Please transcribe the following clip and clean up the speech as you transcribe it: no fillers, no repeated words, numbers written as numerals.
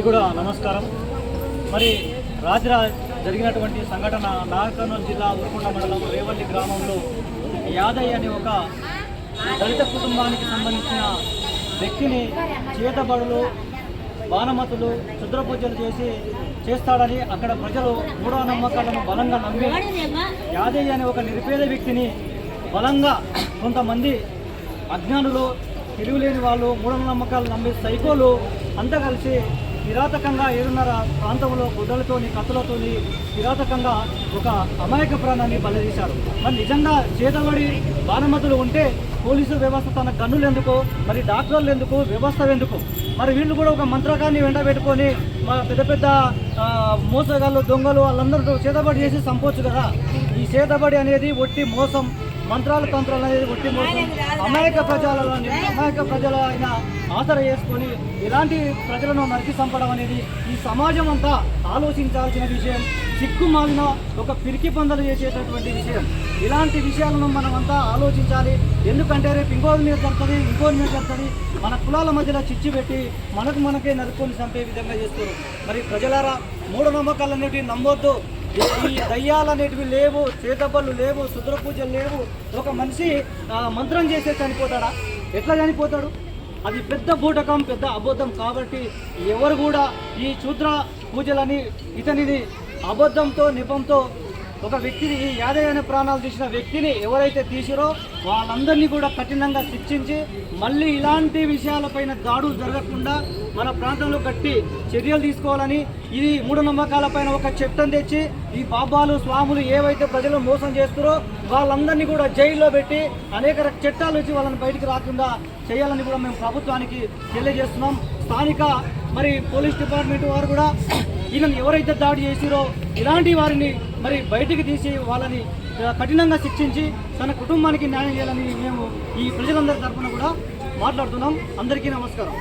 కూడా నమస్కారం. మరి రాత్రి జరిగినటువంటి సంఘటన నాగర్కర్నూలు జిల్లా ఉరుకొండ మండలం రేవల్లి గ్రామంలో యాదయ్య అనే ఒక దళిత కుటుంబానికి సంబంధించిన వ్యక్తిని చేతబడులు, బాణమతులు, క్షుద్ర పూజలు చేస్తాడని అక్కడ ప్రజలు మూఢనమ్మకాలను బలంగా నమ్మి యాదయ్య అనే ఒక నిరుపేద వ్యక్తిని బలంగా కొంతమంది అజ్ఞానులు, తెలివిలేని వాళ్ళు, మూఢనమ్మకాలు నమ్మి సైకోలు అంతా కలిసి కిరాతకంగా 7:30 ప్రాంతంలో గుడ్డలతోని, కత్తులతోని కిరాతకంగా ఒక అమాయక ప్రాణాన్ని బలితీశారు. మరి నిజంగా చేతబడి బాణమతులు ఉంటే పోలీసు వ్యవస్థ తన గన్నులు ఎందుకు, మరి డాక్టర్లు ఎందుకు, వ్యవస్థ ఎందుకు? మరి వీళ్ళు కూడా ఒక మంత్రకాన్ని వెంటబెట్టుకొని మా పెద్ద పెద్ద మోసగాళ్ళు, దొంగలు వాళ్ళందరూ చేతబడి చేసి చంపొచ్చు కదా. ఈ చేతబడి అనేది ఒట్టి మోసం, మంత్రాలు తంత్రాలు అనేది ఒట్టి మోసం. అమాయక ప్రజల ఆయన ఆసర చేసుకొని ఇలాంటి ప్రజలను నరికి చంపడం అనేది ఈ సమాజం అంతా ఆలోచించాల్సిన విషయం. సిగ్గుమాలిన ఒక పిరికి పందలు చేసేటటువంటి విషయం. ఇలాంటి విషయాలను మనం అంతా ఆలోచించాలి. ఎందుకంటే రేపు ఇంకోరి మీద జరుగుతుంది, ఇంకోరి మీద జరుగుతుంది. మన కులాల మధ్యలో చిచ్చు పెట్టి మనకే నరుకొని చంపే విధంగా చేస్తారు. మరి ప్రజలారా, మూఢనమ్మకాలు అనేవి నమ్మొద్దు. ఈ దయ్యాలు అనేటివి లేవు, చేతబళ్ళు లేవు, శుద్ర పూజలు లేవు. ఒక మనిషి మంత్రం చేసే చనిపోతాడా? ఎట్లా చనిపోతాడు? అది పెద్ద బూటకం, పెద్ద అబద్ధం. కాబట్టి ఎవరు కూడా ఈ శూద్ర పూజలని, ఇతనిని అబద్ధంతో, నెపంతో ఒక వ్యక్తిని, ఈ యాదయ్య అనే ప్రాణాలు తీసిన వ్యక్తిని ఎవరైతే తీసిరో వాళ్ళందరినీ కూడా కఠినంగా శిక్షించి మళ్ళీ ఇలాంటి విషయాలపైన దాడులు జరగకుండా మన ప్రాంతంలో గట్టి చర్యలు తీసుకోవాలని, ఇది మూఢనమ్మకాలపైన ఒక చట్టం తెచ్చి ఈ బాబాలు, స్వాములు ఏవైతే ప్రజలు మోసం చేస్తారో వాళ్ళందరినీ కూడా జైల్లో పెట్టి అనేక చట్టాలు వచ్చి వాళ్ళని బయటికి రాకుండా చేయాలని కూడా మేము ప్రభుత్వానికి తెలియజేస్తున్నాం. స్థానిక మరి పోలీస్ డిపార్ట్మెంట్ వారు కూడా ఈయనను ఎవరైతే దాడి చేసిరో ఇలాంటి వారిని మరి బయటికి తీసి వాళ్ళని కఠినంగా శిక్షించి తన కుటుంబానికి న్యాయం చేయాలని మేము ఈ ప్రజలందరి తరఫున కూడా మాట్లాడుతున్నాం. అందరికీ నమస్కారం.